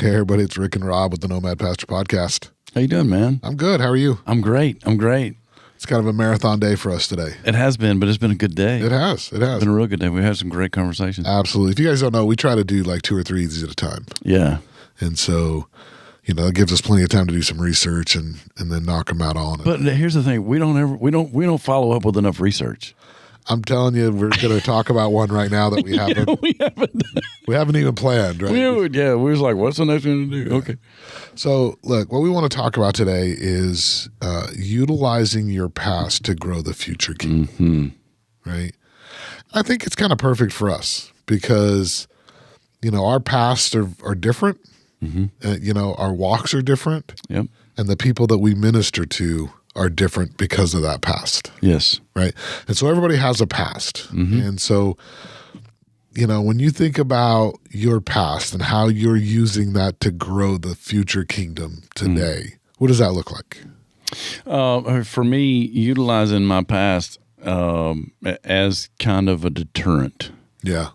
Hey, everybody, it's Rick and Rob with the Nomad Pastor Podcast. How you doing, man? I'm good. How are you? I'm great. It's kind of a marathon day for us today. It has been, but it's been a good day. It has. It's been a real good day. We've had some great conversations. Absolutely. If you guys don't know, we try to do like 2 or 3 of these at a time. Yeah. And so, it gives us plenty of time to do some research and then knock them out on it. But here's the thing: we don't follow up with enough research. I'm telling you, we're going to talk about one right now that we haven't. We haven't even planned, right? We was like, "What's the next one to do?" Okay. So, look, what we want to talk about today is utilizing your past to grow the future kingdom. Right? I think it's kind of perfect for us because, our pasts are different. Our walks are different. Yep. And the people that we minister to are different because of that past. Yes. Right. And so everybody has a past. And so, when you think about your past and how you're using that to grow the future kingdom today, what does that look like? For me, utilizing my past as kind of a deterrent. Yeah.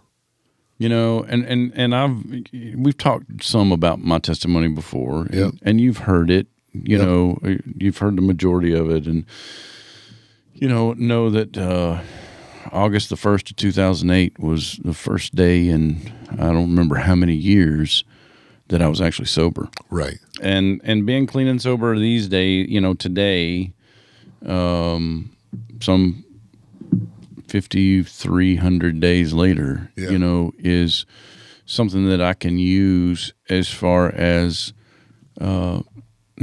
And we've talked some about my testimony before, and you've heard it. You've heard the majority of it, and know that August the 1st of 2008 was the first day in I don't remember how many years that I was actually sober. Right. And being clean and sober these days, today, some 5,300 days later, is something that I can use as far as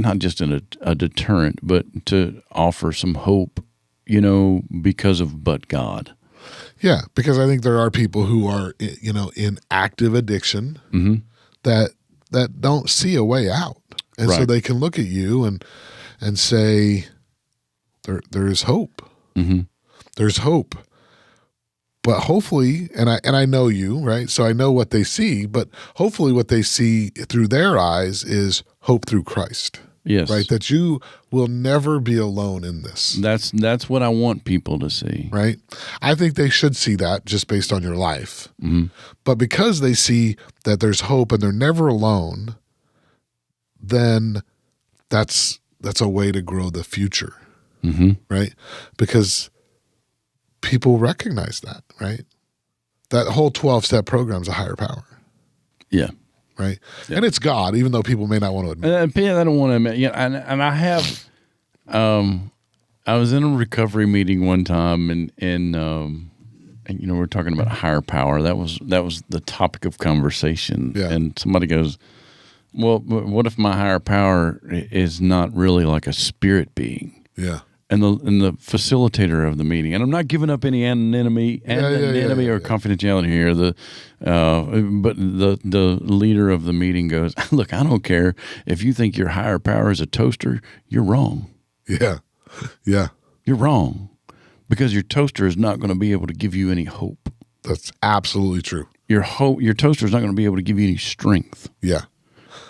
not just a deterrent, but to offer some hope, because of but God. Yeah, because I think there are people who are, in active addiction that don't see a way out. And so they can look at you and say, there is hope. There's hope. But hopefully, and I know you, right? So I know what they see, but hopefully what they see through their eyes is hope through Christ. Yes. Right? That you will never be alone in this. That's what I want people to see. Right? I think they should see that just based on your life. But because they see that there's hope and they're never alone, then that's a way to grow the future. Right? Because people recognize that, right? That whole 12-step program is a higher power. Yeah. Right? Yeah. And it's God, even though people may not want to admit it. I don't want to admit. And I have, I was in a recovery meeting one time and we're talking about higher power. That was the topic of conversation. Yeah. And somebody goes, well, what if my higher power is not really like a spirit being? Yeah. And the facilitator of the meeting, and I'm not giving up any anonymity or confidentiality here. But the leader of the meeting goes, look, I don't care if you think your higher power is a toaster, you're wrong. Yeah, yeah, you're wrong, because your toaster is not going to be able to give you any hope. That's absolutely true. Your toaster is not going to be able to give you any strength. Yeah,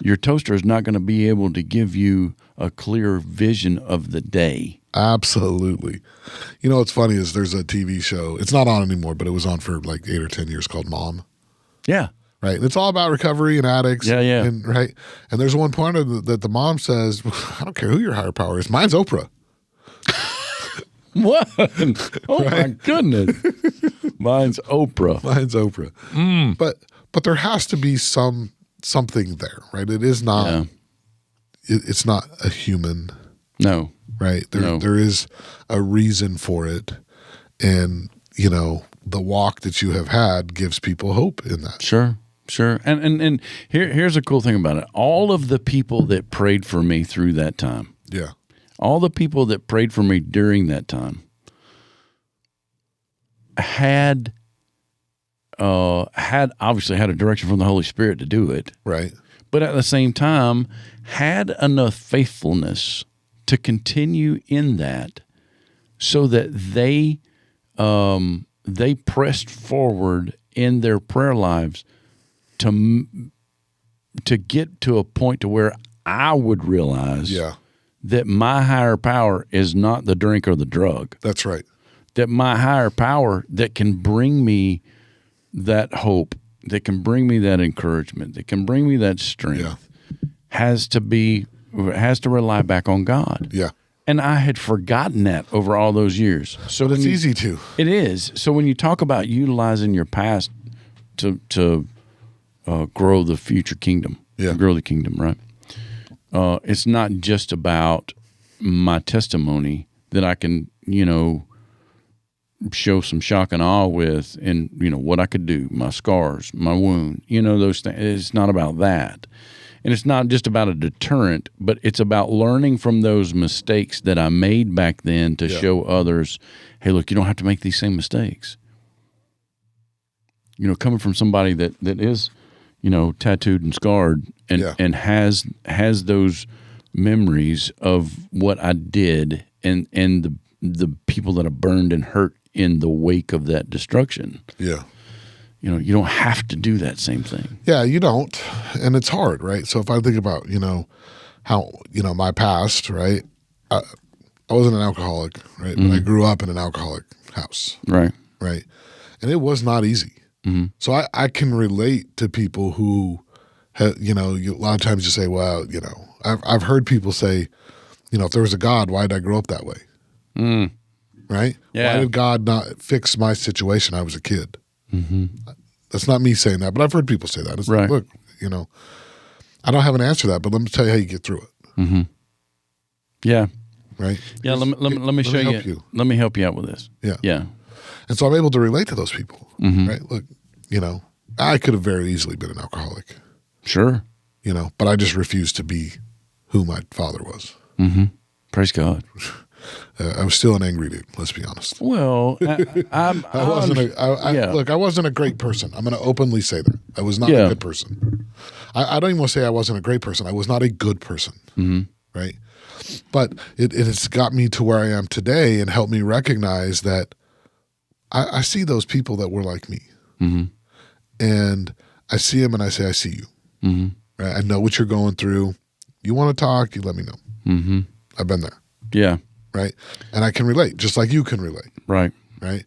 your toaster is not going to be able to give you a clear vision of the day. Absolutely. What's funny is there's a TV show. It's not on anymore, but it was on for like 8 or 10 years called Mom. Yeah. Right. And it's all about recovery and addicts. Yeah, yeah. And, right. And there's one point that the mom says, I don't care who your higher power is. Mine's Oprah. What? Oh, right? My goodness. Mine's Oprah. Mine's Oprah. But there has to be something there, right? It is not. Yeah. It's not a human. No. Right. There is a reason for it. And, the walk that you have had gives people hope in that. Sure. And here's a cool thing about it. All of the people that prayed for me through that time. Yeah. All the people that prayed for me during that time had obviously had a direction from the Holy Spirit to do it. Right. But at the same time had enough faithfulness to continue in that, so that they pressed forward in their prayer lives to get to a point to where I would realize that my higher power is not the drink or the drug. That's right. That my higher power that can bring me that hope, that can bring me that encouragement, that can bring me that strength, has to rely back on God. Yeah. And I had forgotten that over all those years. So but it's easy to. It is. So when you talk about utilizing your past to grow the future kingdom, grow the kingdom, right? It's not just about my testimony that I can, show some shock and awe with, and what I could do, my scars, my wound, those things. It's not about that. And it's not just about a deterrent, but it's about learning from those mistakes that I made back then to show others, hey, look, you don't have to make these same mistakes. Coming from somebody that is, tattooed and scarred and has those memories of what I did and the people that I burned and hurt in the wake of that destruction. Yeah. You don't have to do that same thing. Yeah, you don't. And it's hard, right? So if I think about, how, my past, right? I wasn't an alcoholic, right? But I grew up in an alcoholic house. Right. Right. And it was not easy. Mm-hmm. So I can relate to people who have, a lot of times you say, well, I've heard people say, if there was a God, why did I grow up that way? Mm. Right? Yeah. Why did God not fix my situation? I was a kid. Mm-hmm. That's not me saying that, but I've heard people say that. It's like, look, I don't have an answer to that, but let me tell you how you get through it. Mm-hmm. Yeah. Right? Yeah, let me show you. Let me help you out with this. Yeah. Yeah. And so I'm able to relate to those people. Mm-hmm. Right? Look, I could have very easily been an alcoholic. Sure. But I just refused to be who my father was. Mm-hmm. Praise God. I was still an angry dude. Let's be honest. Well, Look, I wasn't a great person. I'm going to openly say that I was not a good person. I don't even want to say I wasn't a great person. I was not a good person. Mm-hmm. Right. But it has got me to where I am today and helped me recognize that I see those people that were like me, mm-hmm. and I see them and I say, I see you. Mm-hmm. Right? I know what you're going through. You want to talk, you let me know. Mm-hmm. I've been there. Yeah. Right. And I can relate just like you can relate. Right. Right.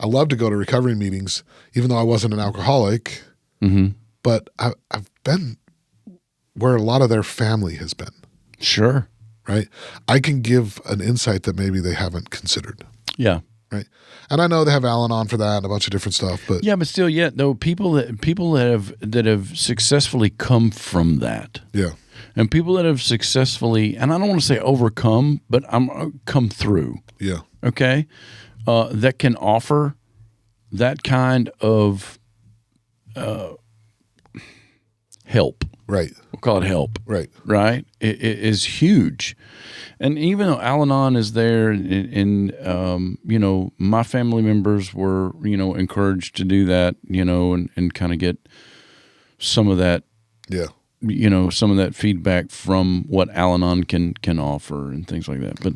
I love to go to recovery meetings, even though I wasn't an alcoholic, mm-hmm. but I've been where a lot of their family has been. Sure. Right. I can give an insight that maybe they haven't considered. Yeah. Right. And I know they have Al-Anon for that and a bunch of different stuff, but still, though people that have successfully come from that, and people that have successfully, and I don't want to say overcome, but come through, okay, that can offer that kind of help, right? We'll call it help, right? It is huge. And even though Al-Anon is there, and my family members were, encouraged to do that, and kind of get some of that, some of that feedback from what Al-Anon can offer and things like that. But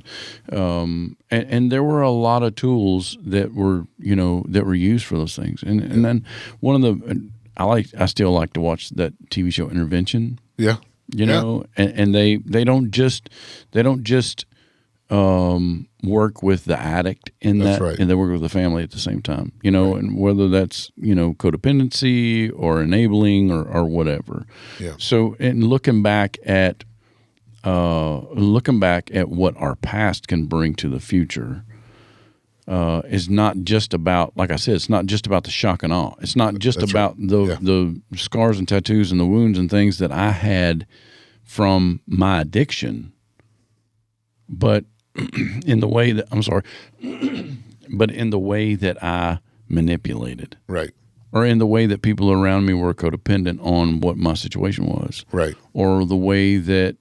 and there were a lot of tools that were used for those things. And then one of the I still like to watch that TV show Intervention. Yeah. And they don't just work with the addict in that's that, right. and they work with the family at the same time, right. And whether that's, codependency or enabling or whatever. Yeah. So, and looking back at what our past can bring to the future, is not just about, like I said, it's not just about the shock and awe. It's not just that's about right. the scars and tattoos and the wounds and things that I had from my addiction, but in the way that I manipulated. Right. Or in the way that people around me were codependent on what my situation was. Right. Or the way that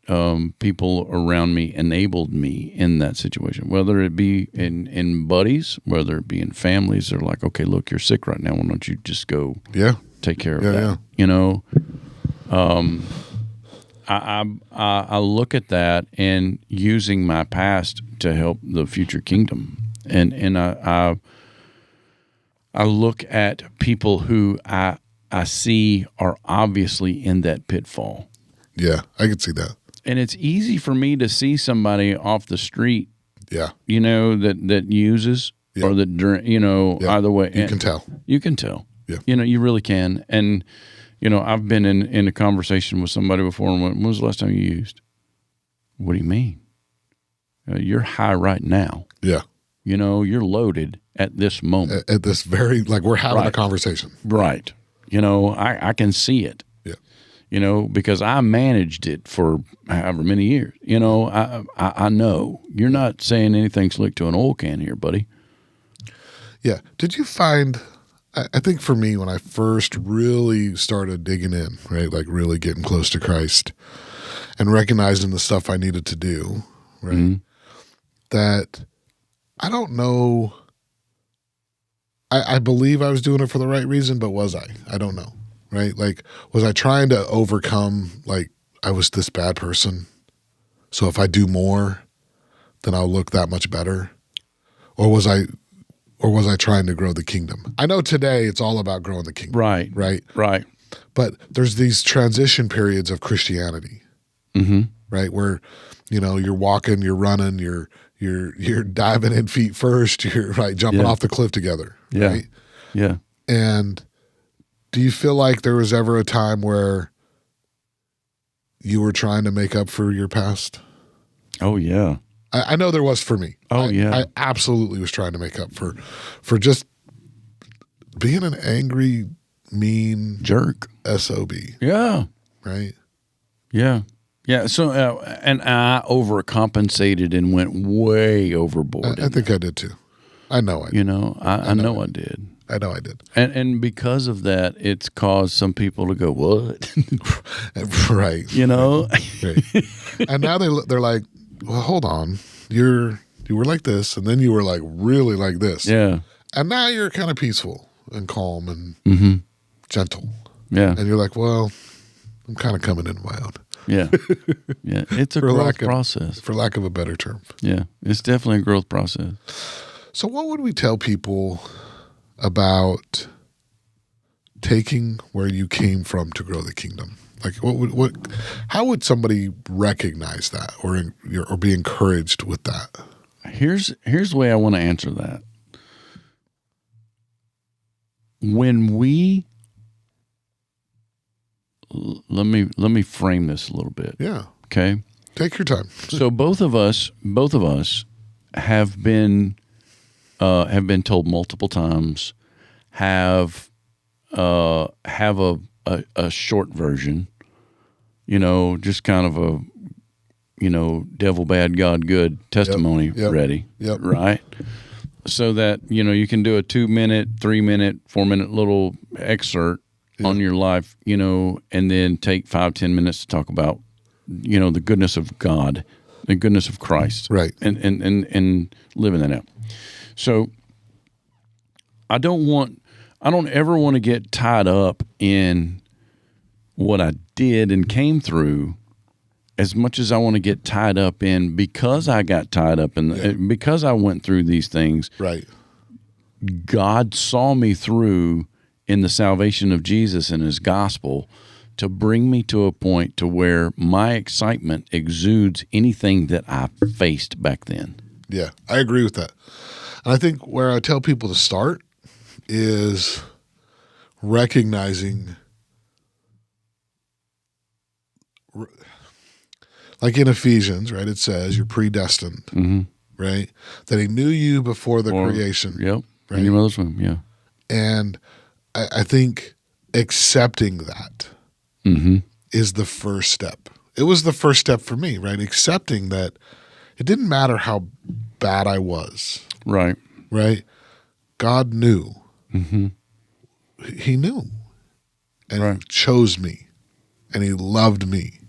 people around me enabled me in that situation, whether it be in buddies, whether it be in families. They're like, okay, look, you're sick right now. Why don't you just go take care of that? Yeah. I look at that and using my past to help the future kingdom. And I look at people who I see are obviously in that pitfall. Yeah, I can see that. And it's easy for me to see somebody off the street, that uses or that, either way. You can tell. You can tell. Yeah. You really can. And, I've been in a conversation with somebody before and went, when was the last time you used? What do you mean? You're high right now. Yeah. You're loaded at this moment. At this very, like we're having Right. a conversation. Right. I can see it. Yeah. Because I managed it for however many years. I know. You're not saying anything slick to an oil can here, buddy. Yeah. Did you find, I think for me, when I first really started digging in, right, like really getting close to Christ and recognizing the stuff I needed to do, right, that I don't know, I believe I was doing it for the right reason, but was I? I don't know, right? Like, was I trying to overcome, like, I was this bad person, so if I do more, then I'll look that much better? Or was I trying to grow the kingdom? I know today it's all about growing the kingdom. Right. Right. Right. But there's these transition periods of Christianity, right? Where, you're walking, you're running, you're diving in feet first, you're jumping off the cliff together. Yeah. Right. Yeah. And do you feel like there was ever a time where you were trying to make up for your past? Oh, yeah. I know there was for me. I absolutely was trying to make up for just being an angry, mean jerk SOB. Yeah. Right. Yeah. Yeah. So, and I overcompensated and went way overboard. I think I did too. I know I did. I know I did. I know I did. And because of that, it's caused some people to go, what? Right. Right. And now they're like, well, hold on. You were like this, and then you were like really like this. Yeah. And now you're kind of peaceful and calm and gentle. Yeah. And you're like, well, I'm kind of coming into my own. Yeah. Yeah. It's a growth process. For lack of a better term. Yeah. It's definitely a growth process. So what would we tell people about taking where you came from to grow the kingdom? Like how would somebody recognize that or be encouraged with that? Here's the way I want to answer that. When let me frame this a little bit. Yeah. Okay. Take your time. So both of us have been told multiple times, have a short version, just kind of a, devil bad, God good testimony ready. Yep. Right. So that, you can do a 2-minute, 3-minute, 4-minute little excerpt on your life, and then take 5-10 minutes to talk about, the goodness of God, the goodness of Christ. Right. And living that out. So I don't ever want to get tied up in what I did and came through as much as I want to get tied up in because I got tied up in because I went through these things. Right. God saw me through in the salvation of Jesus and his gospel to bring me to a point to where my excitement exudes anything that I faced back then. Yeah, I agree with that. And I think where I tell people to start is recognizing, like in Ephesians, right, it says you're predestined, right? That he knew you before the creation. Yep. Right? In your mother's womb, yeah. And I think accepting that is the first step. It was the first step for me, right? Accepting that it didn't matter how bad I was. Right. Right? God knew. He knew. And he chose me. And he loved me.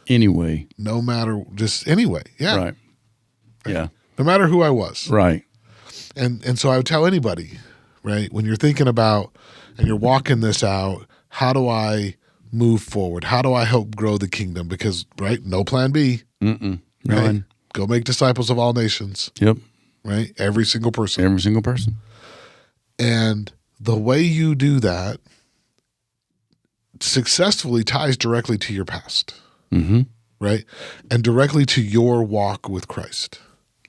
Anyway. No matter, just anyway. Yeah. Right. Yeah. No matter who I was. Right. And so I would tell anybody, right, when you're thinking about and you're walking this out, how do I move forward? How do I help grow the kingdom? Because, right, no plan B. Right? None. Go make disciples of all nations. Yep. Right? Every single person. Every single person. And the way you do that successfully ties directly to your past. Right? And directly to your walk with Christ.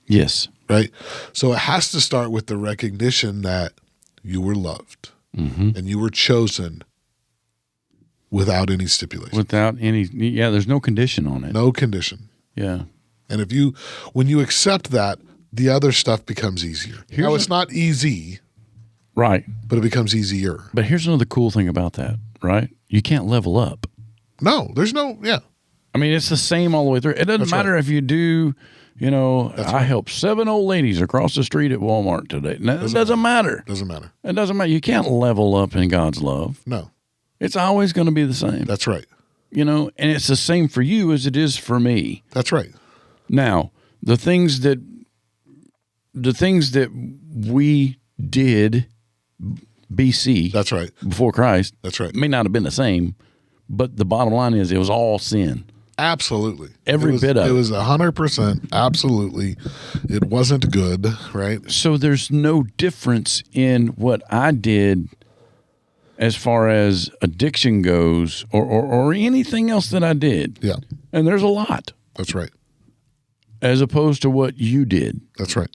Yes. Right? So it has to start with the recognition that you were loved and you were chosen without any stipulation. Without any, there's no condition on it. No condition. Yeah. And when you accept that, the other stuff becomes easier. Now, it's not easy. Right. But it becomes easier. But here's another cool thing about that, right? You can't level up. No, there's no, I mean, it's the same all the way through. It doesn't matter if you do, I helped 7 old ladies across the street at Walmart today. No, it doesn't matter. Doesn't matter. It doesn't matter. You can't level up in God's love. No. It's always going to be the same. That's right. And it's the same for you as it is for me. That's right. Now, the things that we did BC, that's right, before Christ, that's right, may not have been the same, but the bottom line is it was all sin. Absolutely. Every bit of it. It was 100%. Absolutely. It wasn't good, right? So there's no difference in what I did as far as addiction goes or anything else that I did. Yeah. And there's a lot. That's right. As opposed to what you did. That's right.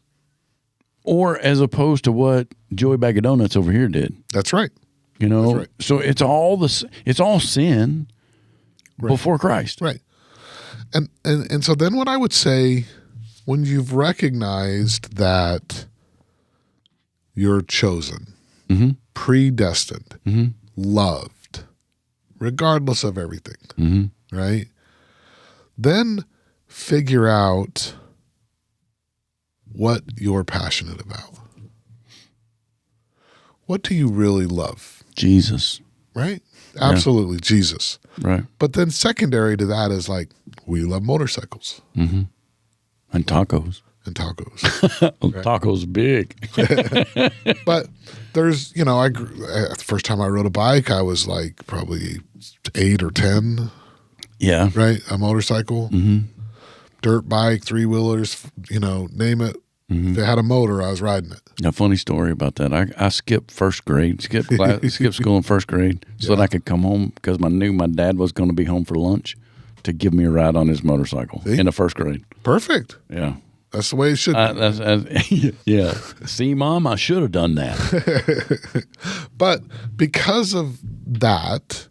Or as opposed to what Joey Bag of Donuts over here did. That's right. That's right. So it's all sin before Christ. Right. And so then what I would say, when you've recognized that you're chosen, predestined, loved, regardless of everything, right? Then figure out what you're passionate about. What do you really love? Jesus. Right? Absolutely, Jesus. Right. But then secondary to that is like, we love motorcycles. And tacos. And tacos. Right? Tacos big. But there's, the first time I rode a bike, I was like probably 8 or 10. Yeah. Right? A motorcycle. Dirt bike, 3-wheelers, name it. If it had a motor, I was riding it. A funny story about that. I skipped first grade, skipped school in first grade so that I could come home because I knew my dad was going to be home for lunch to give me a ride on his motorcycle in the first grade. Perfect. Yeah. That's the way it should be. Yeah. See, Mom, I should have done that. But because of that,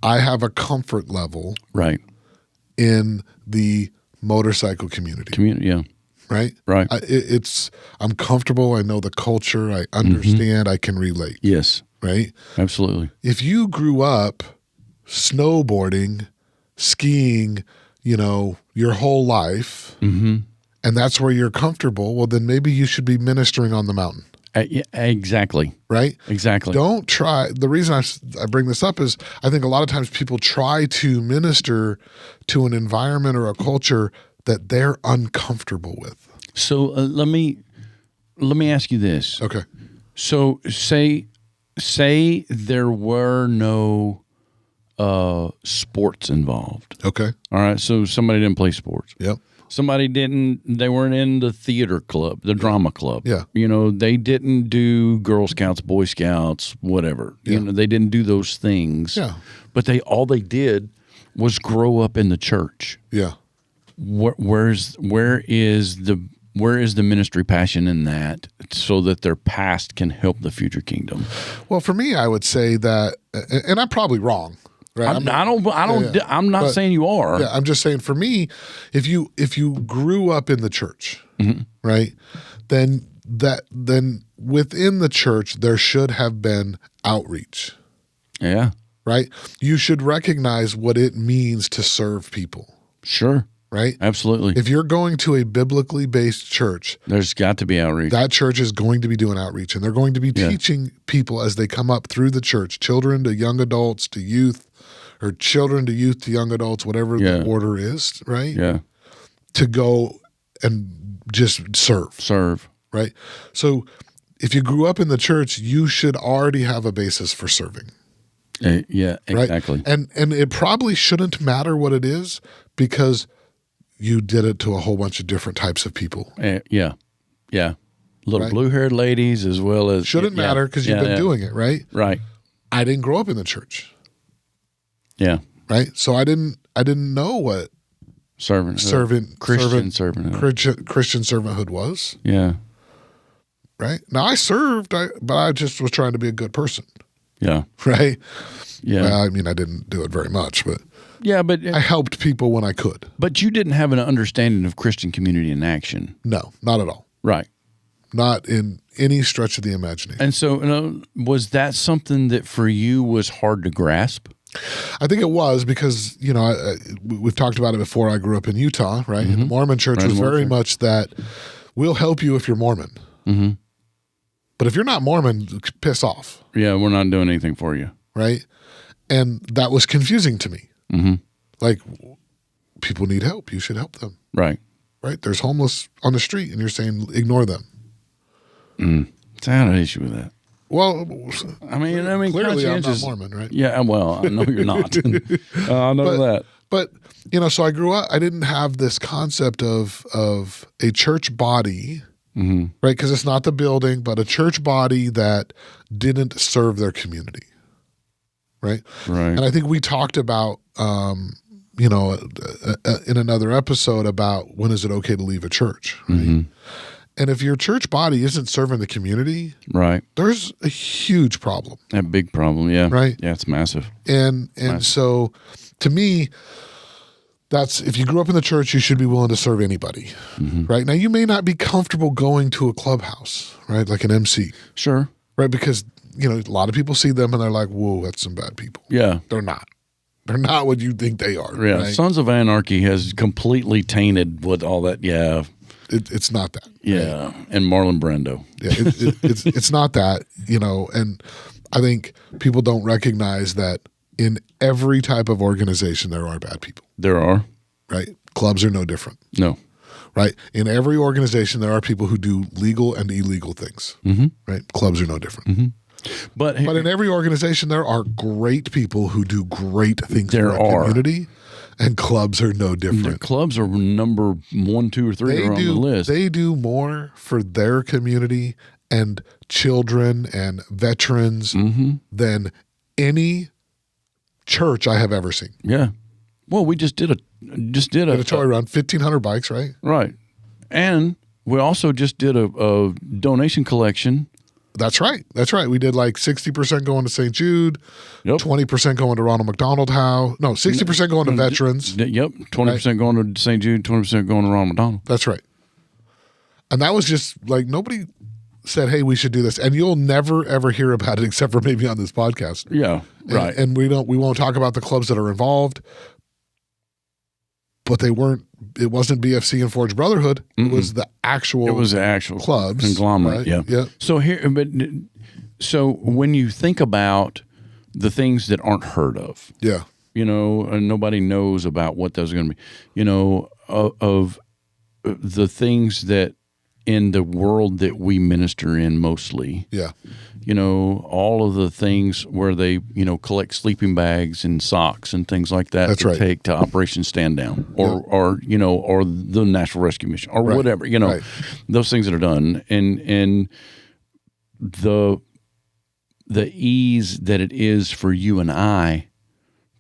I have a comfort level right in the motorcycle community. Yeah. Right? Right. I'm comfortable. I know the culture. I understand. I can relate. Yes. Right? Absolutely. If you grew up snowboarding, skiing, your whole life, and that's where you're comfortable, well, then maybe you should be ministering on the mountain. Yeah, exactly. Right? Exactly. Don't try. The reason I bring this up is I think a lot of times people try to minister to an environment or a culture that they're uncomfortable with. So let me ask you this. Okay. So say there were no sports involved. Okay. All right. So somebody didn't play sports. Yep. They weren't in the theater club, the drama club. Yeah. They didn't do Girl Scouts, Boy Scouts, whatever. Yeah. They didn't do those things. Yeah. But all they did was grow up in the church. Yeah. Where is the ministry passion in that, so that their past can help the future kingdom? Well, for me, I would say that, and I'm probably wrong. Right? I'm not saying you are. Yeah, I'm just saying for me, if you grew up in the church, right, then within the church there should have been outreach. Yeah. Right? You should recognize what it means to serve people. Sure. Right? Absolutely. If you're going to a biblically based church, there's got to be outreach. That church is going to be doing outreach, and they're going to be teaching people as they come up through the church, children to young adults to youth, or children to youth to young adults, whatever the order is, right? Yeah. To go and just serve. Serve. Right? So if you grew up in the church, you should already have a basis for serving. Yeah, exactly. Right? And it probably shouldn't matter what it is, because you did it to a whole bunch of different types of people. Yeah. Little blue-haired ladies as well as... Shouldn't matter because you've been doing it, right? Right. I didn't grow up in the church. Yeah. Right? So I didn't know what Christian servanthood was. Yeah. Right? Now I served, but I just was trying to be a good person. Yeah. Right? Yeah. Well, I mean, I didn't do it very much, but yeah, but I helped people when I could. But you didn't have an understanding of Christian community in action. No, not at all. Right. Not in any stretch of the imagination. And so, was that something that for you was hard to grasp? I think it was because, we've talked about it before. I grew up in Utah, right? And the Mormon church was very much that we'll help you if you're Mormon. Mm-hmm. But if you're not Mormon, piss off. Yeah, we're not doing anything for you. Right? And that was confusing to me. Mm-hmm. Like, people need help. You should help them. Right. Right? There's homeless on the street, and you're saying ignore them. So I had an issue with that. Well, I mean, clearly I'm not Mormon, right? Yeah, well, I know you're not. I know that. But, so I grew up, I didn't have this concept of a church body, right? Because it's not the building, but a church body that didn't serve their community, right? Right. And I think we talked about, in another episode about when is it okay to leave a church, right? Mm-hmm. And if your church body isn't serving the community, right, there's a huge problem. A big problem, yeah. Right? Yeah, it's massive. And so to me, that's if you grew up in the church, you should be willing to serve anybody. Mm-hmm. Right? Now you may not be comfortable going to a clubhouse, right? Like an MC. Sure. Right? Because, a lot of people see them and they're like, whoa, that's some bad people. Yeah. They're not. They're not what you think they are. Yeah. Right? Sons of Anarchy has completely tainted with all that, yeah. It's not that. Yeah, right? And Marlon Brando. Yeah, it's not that, and I think people don't recognize that in every type of organization there are bad people. There are. Right? Clubs are no different. No. Right? In every organization there are people who do legal and illegal things. Mm-hmm. Right? Clubs are no different. Mm-hmm. But in every organization there are great people who do great things for the community. And clubs are no different. Clubs are number 1, 2, or 3 on the list. They do more for their community and children and veterans than any church I have ever seen. Yeah. Well, we just did a toy run, 1,500 bikes, right? Right. And we also just did a donation collection. That's right. We did like 60% going to St. Jude, 20% going to Ronald McDonald House. No, 60% going to veterans. Yep, 20% going to St. Jude, 20% going to Ronald McDonald. That's right. And that was just like nobody said, hey, we should do this. And you'll never, ever hear about it except for maybe on this podcast. Yeah, right. And we won't talk about the clubs that are involved. But it wasn't BFC and Forge Brotherhood. Mm-mm. It was the actual clubs. Conglomerate, right? Yeah. So when you think about the things that aren't heard of, yeah, and nobody knows about what those are going to be, of the things that in the world that we minister in mostly, yeah, all of the things where they, collect sleeping bags and socks and things like that. That's right. Take to Operation Stand Down or the National Rescue Mission or whatever, those things that are done and the ease that it is for you and I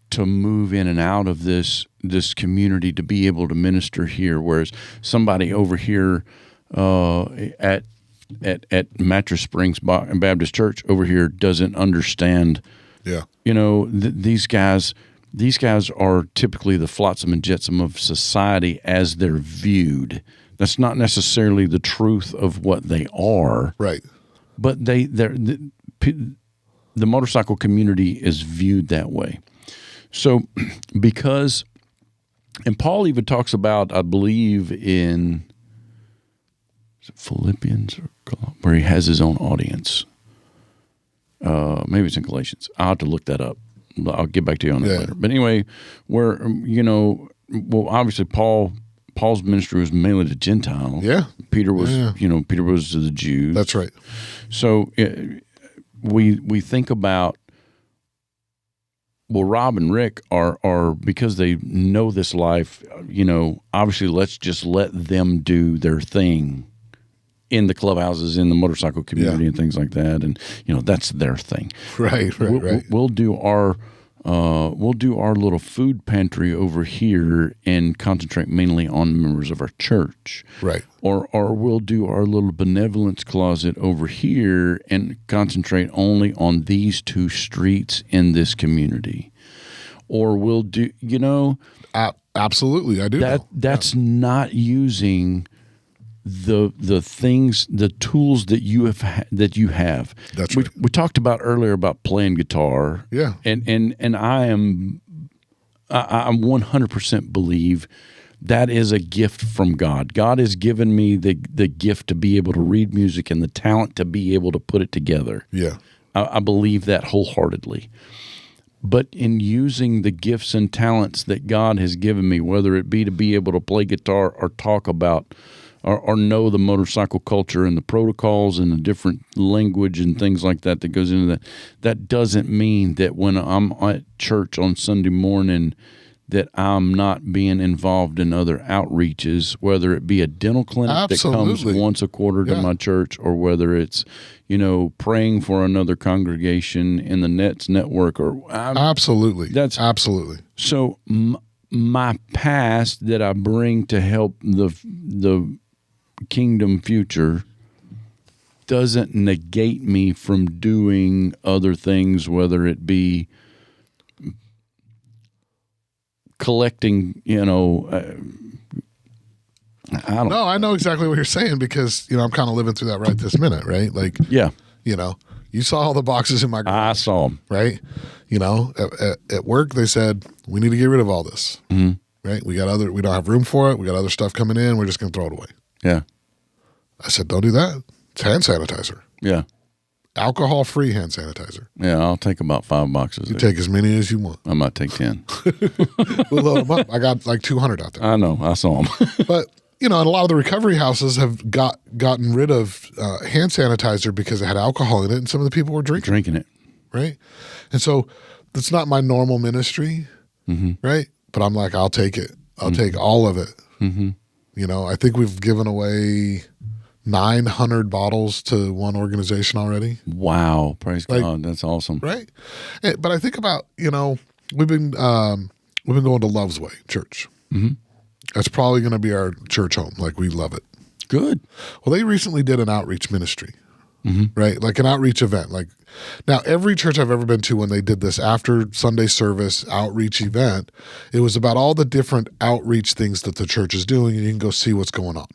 to move in and out of this community to be able to minister here, whereas somebody over here at Mattress Springs Baptist Church over here doesn't understand. Yeah, these guys are typically the flotsam and jetsam of society as they're viewed. That's not necessarily the truth of what they are, right? But the motorcycle community is viewed that way. So, and Paul even talks about, I believe in Philippians where he has his own audience. Maybe it's in Galatians. I'll have to look that up. I'll get back to you on that later. But anyway, where obviously Paul's ministry was mainly to Gentiles. Yeah. Peter was Peter was to the Jews. That's right. So we think about, well, Rob and Rick are because they know this life, obviously let's just let them do their thing in the clubhouses, in the motorcycle community and things like that. And, that's their thing. Right. We'll do our we'll do our little food pantry over here and concentrate mainly on members of our church. Right. Or we'll do our little benevolence closet over here and concentrate only on these 2 streets in this community. Or we'll do, absolutely, I do. That's not using the things, the tools that you have. That's right. We talked about earlier about playing guitar. Yeah. And I 100% believe that is a gift from God. God has given me the gift to be able to read music and the talent to be able to put it together. Yeah. I believe that wholeheartedly. But in using the gifts and talents that God has given me, whether it be to be able to play guitar or talk about or know the motorcycle culture and the protocols and the different language and things like that goes into that, that doesn't mean that when I'm at church on Sunday morning that I'm not being involved in other outreaches, whether it be a dental clinic that comes once a quarter to my church, or whether it's, praying for another congregation in the Nets network. Absolutely. That's absolutely. So my past that I bring to help the kingdom future doesn't negate me from doing other things, whether it be collecting, I know exactly what you're saying, because I'm kind of living through that right this minute, right? Like, yeah, you saw all the boxes in my garage. I saw them, right? At work they said we need to get rid of all this, right? We don't have room for it. We got other stuff coming in. We're just gonna throw it away. Yeah, I said, don't do that. It's hand sanitizer. Yeah, alcohol-free hand sanitizer. Yeah, I'll take about 5 boxes. You take as many as you want. I might take 10. We'll load them up. I got like 200 out there. I know. I saw them. But and a lot of the recovery houses have gotten rid of hand sanitizer because it had alcohol in it, and some of the people were drinking it. Right? And so that's not my normal ministry, right? But I'm like, I'll take it. I'll take all of it. I think we've given away 900 bottles to one organization already. Wow. Praise God. That's awesome. Right? But I think about, we've been going to Love's Way Church. That's probably going to be our church home. Like, we love it. Good. Well, they recently did an outreach ministry, right? Like an outreach event. Like, now every church I've ever been to, when they did this after Sunday service outreach event, it was about all the different outreach things that the church is doing, and you can go see what's going on.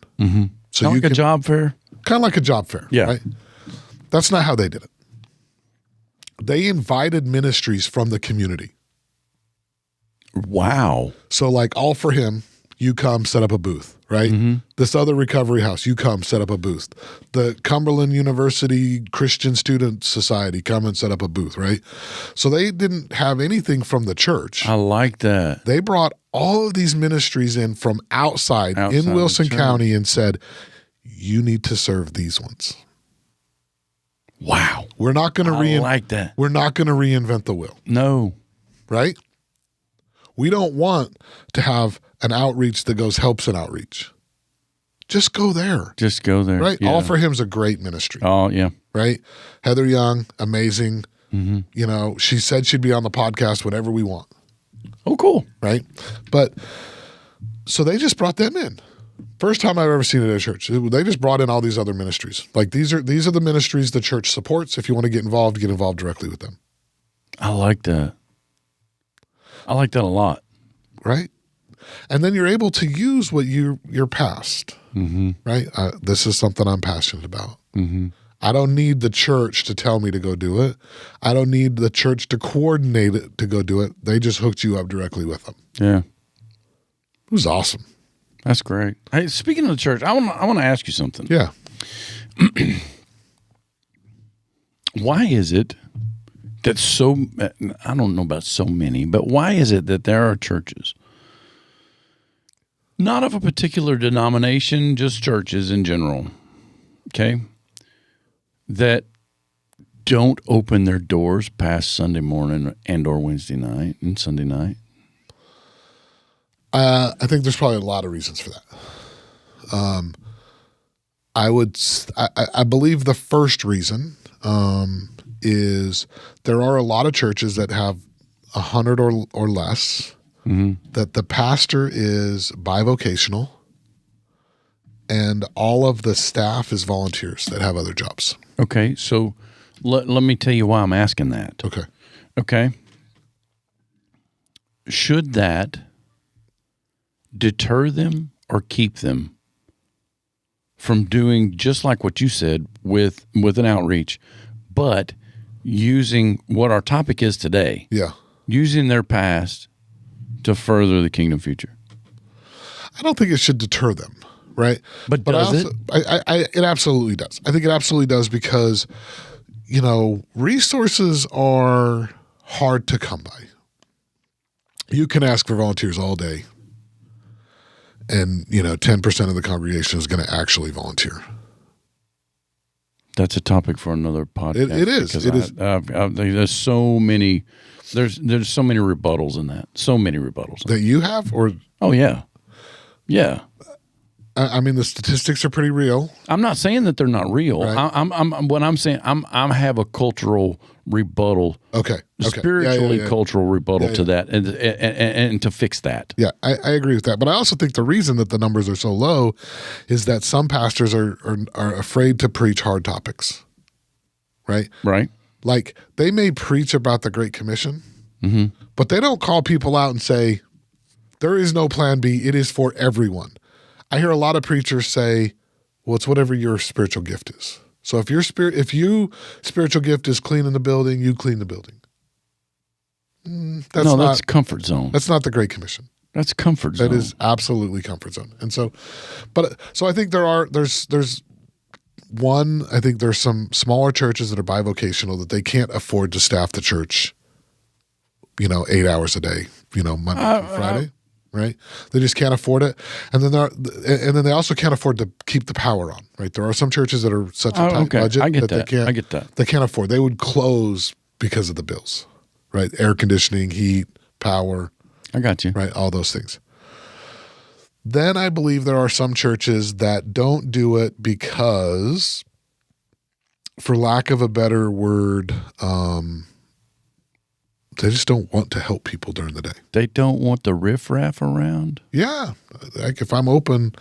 So kind of like a job fair? Kind of like a job fair. Yeah. Right? That's not how they did it. They invited ministries from the community. Wow. So like All for Him, you come set up a booth, right? This other recovery house, you come set up a booth. The Cumberland University Christian Student Society, come and set up a booth, right? So they didn't have anything from the church. I like that. They brought all of these ministries in from outside in Wilson County and said, you need to serve these ones. Wow. We're not going to like that. We're not going to reinvent the wheel. No. Right? We don't want to have an outreach that goes helps an outreach. Just go there. Just go there. Right? Yeah. All for Him's a great ministry. Oh, yeah. Right? Heather Young, amazing. She said she'd be on the podcast whenever we want. Oh, cool. Right? But so they just brought them in. First time I've ever seen it at a church. They just brought in all these other ministries. Like, these are the ministries the church supports. If you want to get involved directly with them. I like that. I like that a lot. Right? And then you're able to use what your past. Right? This is something I'm passionate about. I don't need the church to tell me to go do it. I don't need the church to coordinate it to go do it. They just hooked you up directly with them. Yeah. It was awesome. That's great. Hey, speaking of the church, I want to ask you something. Yeah. Why is it that I don't know about so many, but why is it that there are churches, not of a particular denomination, just churches in general, okay, that don't open their doors past Sunday morning and or Wednesday night and Sunday night? I think there's probably a lot of reasons for that. I believe the first reason is there are a lot of churches that have 100 or less, that the pastor is bivocational, and all of the staff is volunteers that have other jobs. Okay, so let me tell you why I'm asking that. Okay. Should that deter them or keep them from doing just like what you said with an outreach, but using what our topic is today? Yeah. Using their past to further the kingdom future. I don't think it should deter them, right? But does it? It absolutely does. I think it absolutely does because, resources are hard to come by. You can ask for volunteers all day, and 10% of the congregation is going to actually volunteer. That's a topic for another podcast. It is. There's so many. There's so many rebuttals in that. So many rebuttals that you have, or oh yeah. I mean, the statistics are pretty real. I'm not saying that they're not real. Right. I'm saying I have a cultural rebuttal. Okay. Spiritually cultural rebuttal to that, and to fix that. Yeah, I agree with that. But I also think the reason that the numbers are so low is that some pastors are afraid to preach hard topics. Right. Right. Like they may preach about the Great Commission, but they don't call people out and say, there is no plan B. It is for everyone. I hear a lot of preachers say, well, it's whatever your spiritual gift is. So if your spiritual gift is cleaning the building, you clean the building. That's comfort zone. That's not the Great Commission. That's comfort zone. That is absolutely comfort zone. And so I think there's one, I think there's some smaller churches that are bivocational that they can't afford to staff the church, 8 hours a day, Monday through Friday. Right, they just can't afford it, and then they also can't afford to keep the power on. Right, there are some churches that are such a tight budget they can't. They can't afford. They would close because of the bills. Right, air conditioning, heat, power. I got you. Right, all those things. Then I believe there are some churches that don't do it because, for lack of a better word, they just don't want to help people during the day. They don't want the riffraff around? Yeah. Like if I'm open,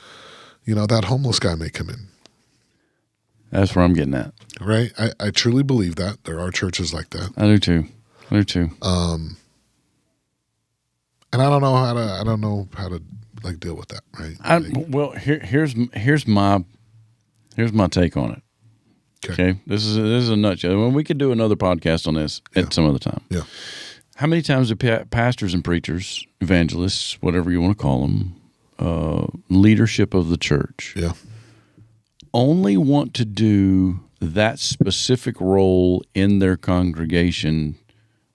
that homeless guy may come in. That's where I'm getting at. Right? I truly believe that. There are churches like that. I do too. And I don't know how to like deal with that, right? Here's my take on it. Okay. This is a nutshell. Well, we could do another podcast on this at some other time. Yeah. How many times do pastors and preachers, evangelists, whatever you want to call them, leadership of the church, only want to do that specific role in their congregation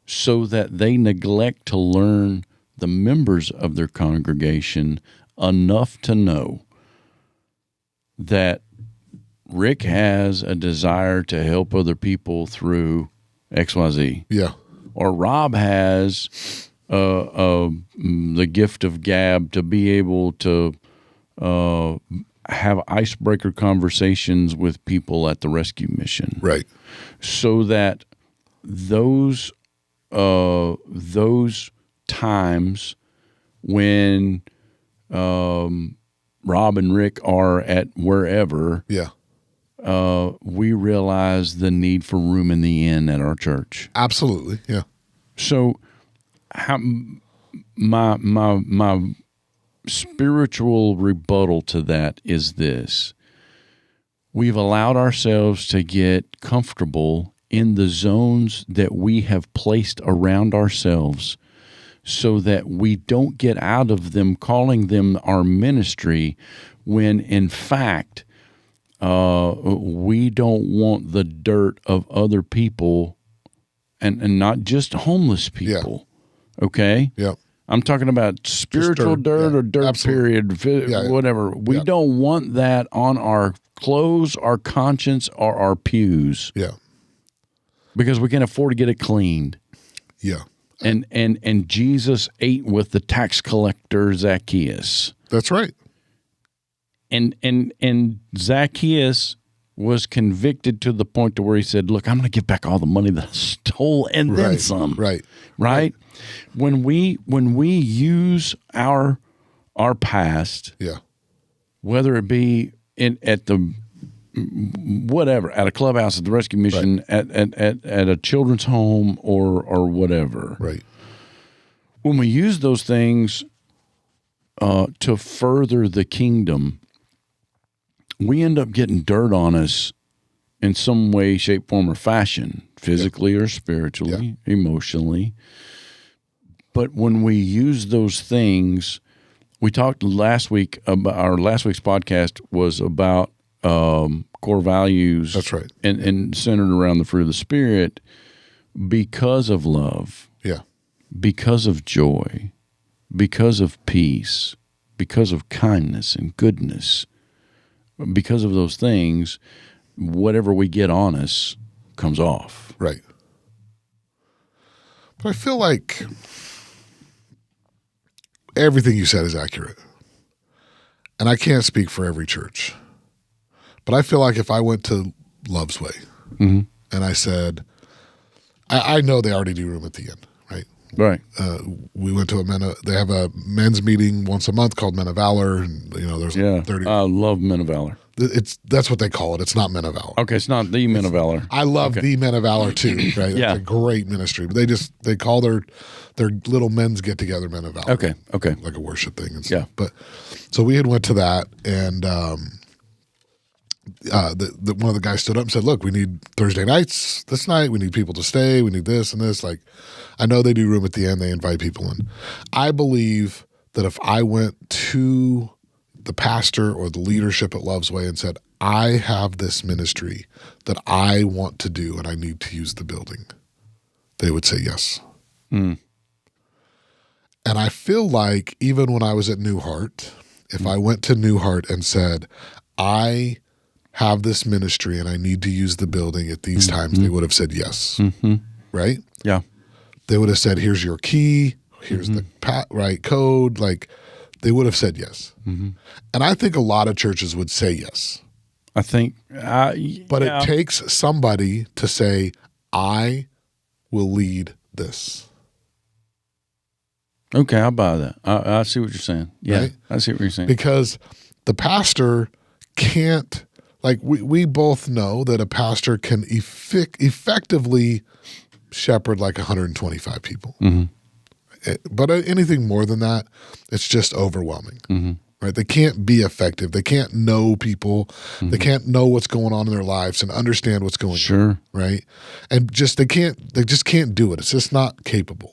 so that they neglect to learn the members of their congregation enough to know that Rick has a desire to help other people through XYZ. Yeah. Or Rob has the gift of gab to be able to have icebreaker conversations with people at the rescue mission. Right. So that those times when Rob and Rick are at wherever, we realize the need for room in the inn at our church. Absolutely, yeah. So, my spiritual rebuttal to that is this: we've allowed ourselves to get comfortable in the zones that we have placed around ourselves, so that we don't get out of them, calling them our ministry, when in fact, we don't want the dirt of other people, and not just homeless people. Yeah. Okay? Yeah. I'm talking about spiritual dirt or dirt, absolutely. Period, whatever. We don't want that on our clothes, our conscience, or our pews. Yeah. Because we can afford to get it cleaned. Yeah. And Jesus ate with the tax collector Zacchaeus. That's right. And Zacchaeus was convicted to the point to where he said, look, I'm going to give back all the money that I stole and then some. Right? When we use our past, whether it be at the whatever, at a clubhouse, at the rescue mission, at a children's home or whatever. Right. When we use those things to further the kingdom, we end up getting dirt on us in some way, shape, form, or fashion, physically or spiritually, emotionally. But when we use those things, we talked last week about our last week's podcast was about core values. That's right. And centered around the fruit of the Spirit because of love. Yeah. Because of joy, because of peace, because of kindness and goodness, because of those things, whatever we get on us comes off. Right. But I feel like everything you said is accurate. And I can't speak for every church. But I feel like if I went to Love's Way and I said, I know they already do room at the end, right? Right. We went to they have a men's meeting once a month called Men of Valor, and there's 30. I love Men of Valor. That's what they call it. It's not Men of Valor. Okay, it's not the Men of Valor. I love the Men of Valor too. Right. Yeah. It's a great ministry, but they call their little men's get together Men of Valor. Okay. Like a worship thing and stuff. Yeah. But so we had went to that, and one of the guys stood up and said, look, we need Thursday nights this night. We need people to stay. We need this and this. Like, I know they do room at the end. They invite people in. I believe that if I went to the pastor or the leadership at Love's Way and said, I have this ministry that I want to do and I need to use the building, they would say yes. And I feel like even when I was at New Heart, if I went to New Heart and said, I have this ministry and I need to use the building at these times, they would have said yes. Right? Yeah. They would have said, here's your key, here's the right code. Like, they would have said yes. And I think a lot of churches would say yes. I think. But it takes somebody to say, I will lead this. Okay, I'll buy that. I see what you're saying. Yeah, Right? I see what you're saying. Because the pastor can't, like we both know that a pastor can effectively shepherd like 125 people. But anything more than that, it's just overwhelming. Right? They can't be effective. They can't know people. They can't know what's going on in their lives and understand what's going on. Right? And they just can't do it. It's just not capable.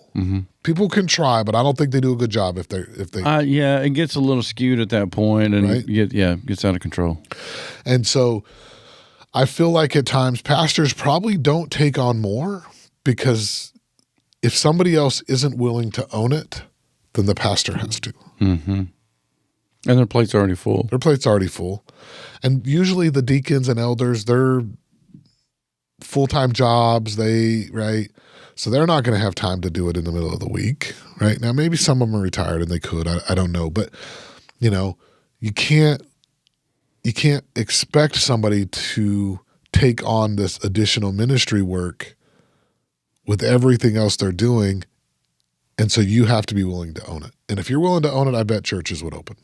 People can try, but I don't think they do a good job if they. Yeah, it gets a little skewed at that point, and Right? it gets out of control. And so I feel like at times pastors probably don't take on more because if somebody else isn't willing to own it, then the pastor has to. And their plate's already full. Their plate's already full. And usually the deacons and elders, they're full-time jobs, right? So they're not going to have time to do it in the middle of the week, right? Now, maybe some of them are retired and they could. I don't know. But, you can't expect somebody to take on this additional ministry work with everything else they're doing. And so you have to be willing to own it. And if you're willing to own it, I bet churches would open.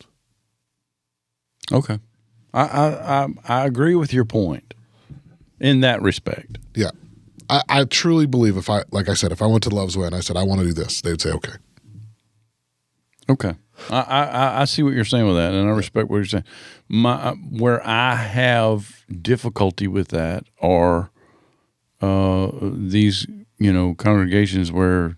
Okay. I agree with your point in that respect. Yeah. I truly believe if I went to Love's Way and I said, I want to do this, they would say, okay. Okay. I see what you're saying with that, and I respect what you're saying. Where I have difficulty with that are these, congregations where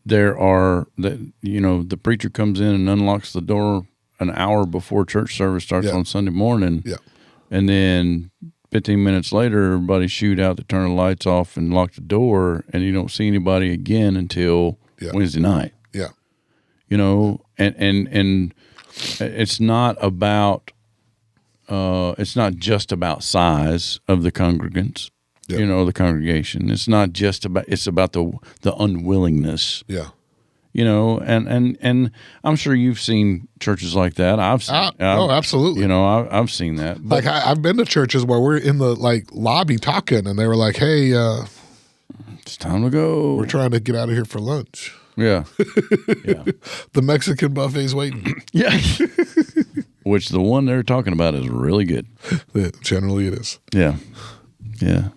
the preacher comes in and unlocks the door an hour before church service starts on Sunday morning. Yeah. And then 15 minutes later, everybody shoot out to turn the lights off and lock the door, and you don't see anybody again until Wednesday night. Yeah. And it's not about it's not just about size of the congregants, the congregation. It's not just about, it's about the unwillingness. Yeah. You know, and I'm sure you've seen churches like that. Absolutely. You know, I've seen that. Like I've been to churches where we're in the lobby talking, and they were like, "Hey, it's time to go. We're trying to get out of here for lunch." Yeah, yeah. The Mexican buffet's waiting. Yeah, which the one they're talking about is really good. Generally, it is. Yeah, yeah.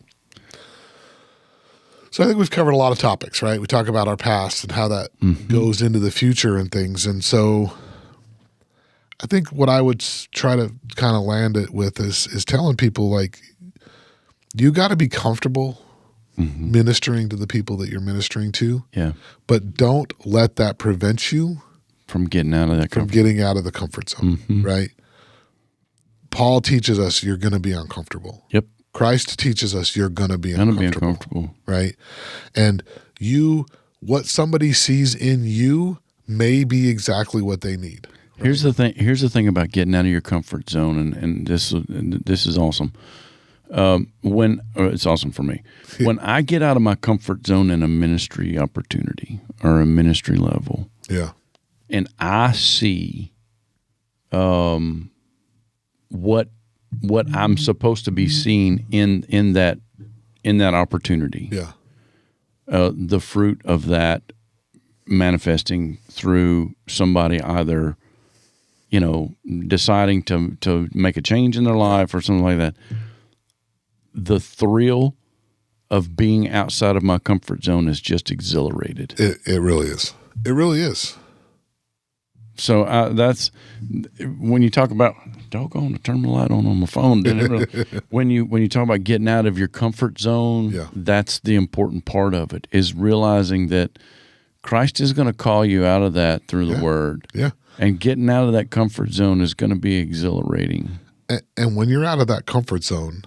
So I think we've covered a lot of topics, right? We talk about our past and how that goes into the future and things. And so I think what I would try to kind of land it with is telling people, like, you got to be comfortable ministering to the people that you're ministering to. Yeah. But don't let that prevent you from getting out of that getting out of the comfort zone, right? Paul teaches us you're going to be uncomfortable. Yep. Christ teaches us you're going to be uncomfortable, right? And what somebody sees in you may be exactly what they need. Right? Here's the thing about getting out of your comfort zone, and this is awesome. It's awesome for me. When I get out of my comfort zone in a ministry opportunity or a ministry level, yeah, and I see, what I'm supposed to be seeing in that opportunity. Yeah. The fruit of that manifesting through somebody either, you know, deciding to make a change in their life or something like that. The thrill of being outside of my comfort zone is just exhilarated. It really is. It really is. So that's when you talk about doggone to turn the light on my phone. When you talk about getting out of your comfort zone, that's the important part of it, is realizing that Christ is going to call you out of that through the Word. Yeah, and getting out of that comfort zone is going to be exhilarating. And when you're out of that comfort zone,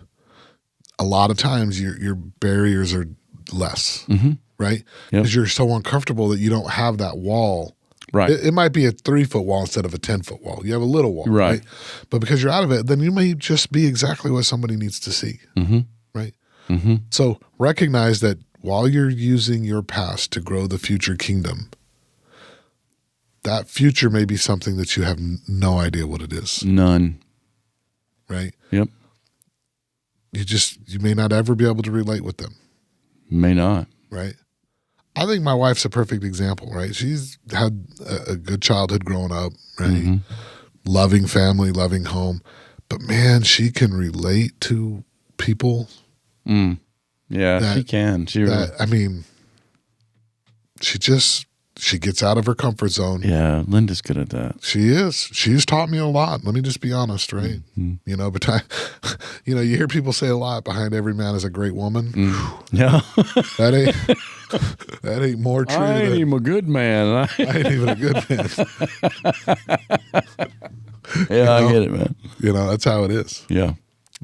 a lot of times your barriers are less, right? Because you're so uncomfortable that you don't have that wall. Right. It might be a 3-foot wall instead of a 10-foot wall. You have a little wall, right? But because you're out of it, then you may just be exactly what somebody needs to see, right? So recognize that while you're using your past to grow the future kingdom, that future may be something that you have no idea what it is. None. Right? Yep. You may not ever be able to relate with them. May not. Right? I think my wife's a perfect example, right? She's had a good childhood growing up, right? Loving family, loving home. But man, she can relate to people. Yeah, she can. I mean, she gets out of her comfort zone. Yeah, Linda's good at that. She is. She's taught me a lot. Let me just be honest, right? You know, but you hear people say a lot, behind every man is a great woman. Yeah. That ain't more true. I ain't even a good man. I ain't even a good man. Yeah, I get it, man. That's how it is. Yeah,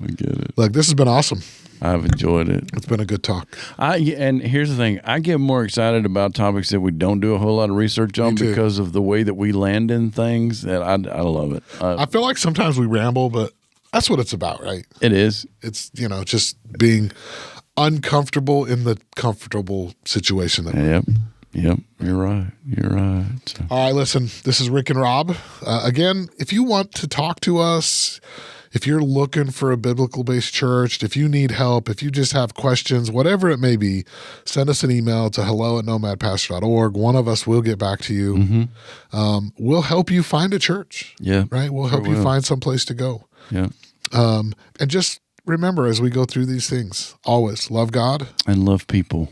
I get it. Look, this has been awesome. I've enjoyed it. It's been a good talk. And here's the thing. I get more excited about topics that we don't do a whole lot of research on because of the way that we land in things. That I love it. I feel like sometimes we ramble, but that's what it's about, right? It is. It's, just being uncomfortable in the comfortable situation that we're in. Yep. You're right. So. All right, listen, this is Rick and Rob. Again, if you want to talk to us, if you're looking for a biblical-based church, if you need help, if you just have questions, whatever it may be, send us an email to hello@nomadpastor.org. One of us will get back to you. We'll help you find a church. Yeah. Right? We'll help you find some place to go. Yeah. And just remember, as we go through these things, always love God. And love people.